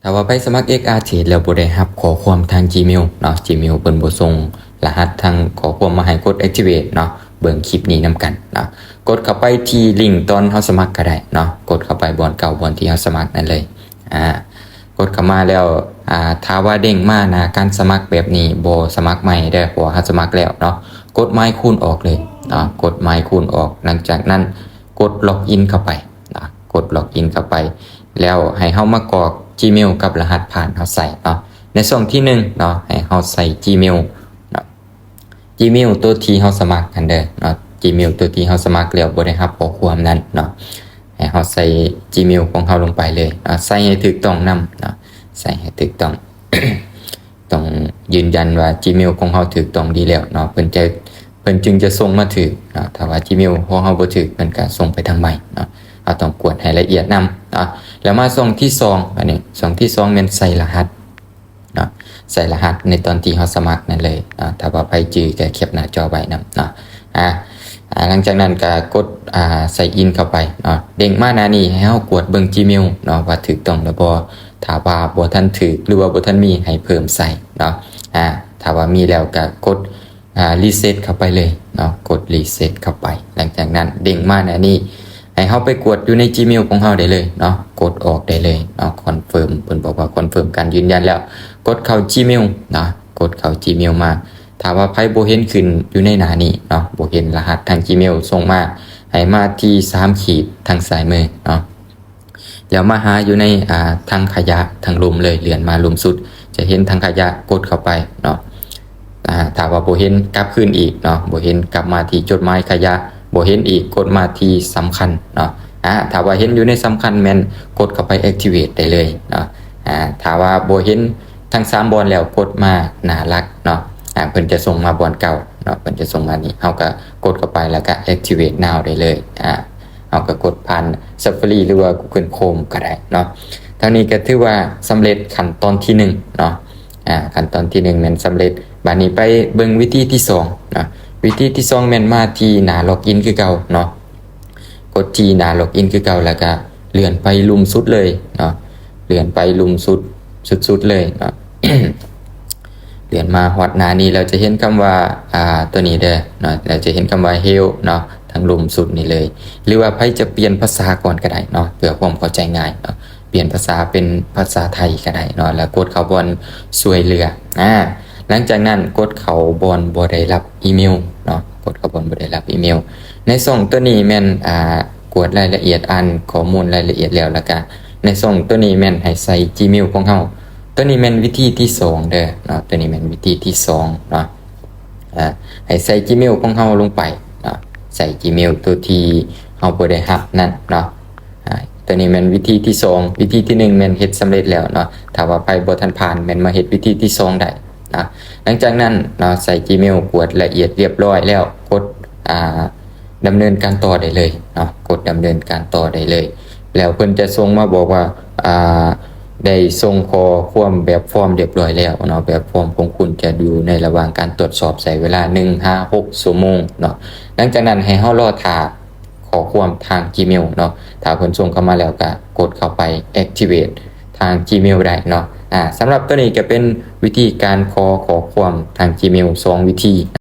ถ้าว่าไปสมัคร XRT แล้วบ่ได้รับข้อความทาง Gmail เนาะ Gmail เพิ่นบ่ส่งรหัสทางข้อความมาให้กด activate เนาะเบิ่งคลิปนี้นํกันเนาะกดเข้าไปที่ลิงก์ตอนเฮาสมัครก็ได้เนาะกดเข้าไปบ่อนเก่าบ่อนที่เฮาสมัครนั่นเลยกดเข้ามาแล้วถ้าว่าเด้งมานะการสมัครแบบนี้บ่สมัครใหม่เด้อเพราะว่าเฮาสมัครแล้วเนาะกดไม้คูณออกเลยเนาะกดไม้คูณออกหลังจากนั้นกดล็อกอินเข้าไปเนาะกดล็อกอินเข้าไปแล้วให้เฮามากรอก Gmail กับรหัสผ่านเฮาใส่เนาะในช่องที่1เนาะให้เฮาใส่ Gmail เนาะ Gmail ตัวที่เฮาสมัครกันเด้อเนาะ Gmail ตัวที่เฮาสมัครแล้วบ่ได้รับข้อความนั้นเนาะให้เฮาใส่ Gmail ของเฮาลงไปเลยใส่ให้ถูกต้องนำเนาะใส่ให้ถูกต้อง ต้องยืนยันว่า Gmail ของเฮาถูกต้องดีแล้วเนาะเพิ่นจึงจะส่งมาถึกเนาะถ้าว่า Gmail ของเฮาบ่ถูกมันก็ส่งไปทางใหม่เนาะเราต้องกดให้ละเอียดนำเนาะแล้วมาช่องที่2อันนี้ช่องที่2แม่นใส่รหัสเนาะใส่รหัสในตอนที่เฮาสมัครนั่นเลยเนาะถ้าว่าไปจื้อก็แคปหน้าจอไว้นำเนาะหลังจากนั้นก็กดใส่อินเข้าไปเนาะเด้งมาหน้านี้ให้เฮากดเบิ่ง Gmail เนาะว่าถูกต้องหรือบ่ถ้าว่าบ่ทันถูกหรือว่าบ่ทันมีให้เพิ่มใส่เนาะถ้าว่ามีแล้วก็กดรีเซ็ตเข้าไปเลยเนาะกดรีเซ็ตเข้าไปหลังจากนั้นเด้งมาหน้านี้ให้เฮาไปกดอยู่ใน Gmail ของเฮาได้เลยเนาะกดออกได้เลยเนาะคอนเฟิร์มเพิ่นบอกว่าคอนเฟิร์มการยืนยันแล้วกดเข้า Gmail เนาะกดเข้า Gmail มาถ้าว่าไผบ่เห็นขึ้นอยู่ในหน้านี้เนาะบ่เห็นรหัสทาง Gmail ส่งมาให้มาที่3ขีดทางซ้ายมือเนาะแล้วมาหาอยู่ในทางขยะทางลุมเลยเลื่อนมาลุมสุดจะเห็นทางขยะกดเข้าไปเนาะถ้าว่าบ่เห็นกลับคืนอีกเนาะบ่เห็นกลับมาที่จดหมายขยะบ่เห็นอีกกดมาที่สำคัญเนาะถ้าว่าเห็นอยู่ในสำคัญแม่นกดเข้าไป activate ได้เลยเนาะถ้าว่าบ่เห็นทั้ง3บอนแล้วกดมาหน้ารักเนาะเพิ่นจะส่งมาบอนเก่าเนาะเพิ่นจะส่งมานี่เฮาก็กดเข้าไปแล้วก็ activate now ได้เลยเฮาก็กดผ่าน Safari หรือว่า Google Chrome ก็ได้เนาะเท่านี้ก็ถือว่าสำเร็จขั้นตอนที่1เนาะขั้นตอนที่1แม่นสำเร็จบัดนี้ไปเบิ่งวิธีที่2เนาะวิธีที่2แม่นมาที่หน้าล็อกอินคือเก่าเนาะกดที่หน้าล็อกอินคือเก่าแล้วก็เลื่อนไปลุมสุดเลยเนาะเลื่อนไปลุมสุดเลยเนาะ เลื่อนมาฮอดหน้านี้เราจะเห็นคำว่าตัวนี้เด้อเนาะเราจะเห็นคำว่า help เนาะทางลุมสุดนี่เลยหรือว่าไผจะเปลี่ยนภาษาก่อนก็ได้เนาะเพื่อความเข้าใจง่ายเนาะเปลี่ยนภาษาเป็นภาษาไทยก็ได้เนาะแล้วกดเข้าบอนช่วยเหลือหลังจากนั้นกดเข้าบอนบ่ได้รับอีเมลเนาะกดเข้าบอนบ่ได้รับอีเมลในช่องตัวนี้แม่นกดรายละเอียดอ่านข้อมูลรายละเอียดแล้วก็ในช่องตัวนี้แม่นให้ใส่ Gmail ของเฮาตัวนี้แม่นวิธีที่2เด้อเนาะตัวนี้แม่นวิธีที่2เนาะให้ใส่ Gmail ของเฮาลงไปเนาะใส่ Gmail ตัวที่เฮาบ่ได้รับนั่นเนาะตัวนี้แม่นวิธีที่2วิธีที่1แม่นเฮ็ดสำเร็จแล้วเนาะถ้าว่าไปบ่ทันผ่านแม่นมาเฮ็ดวิธีที่2ได้นะหลังจากนั้นเนาะใส่ Gmail กดละเอียดเรียบร้อยแล้วกดดำเนินการต่อได้เลยเนาะกดดำเนินการต่อได้เลยแล้วเพิ่นจะส่งมาบอกว่าได้ส่งข้อความแบบฟอร์มเรียบร้อยแล้วเนาะแบบฟอร์มของคุณจะอยู่ในระหว่างการตรวจสอบใช้เวลา1-6 ชั่วโมงเนาะหลังจากนั้นให้เฮารอท่าข้อความทาง Gmail เนาะถ้าเพิ่นส่งเข้ามาแล้วก็กดเข้าไป activate ทาง Gmail ได้เนาะสำหรับตัวนี้ก็เป็นวิธีการขอความทาง Gmail 2 วิธี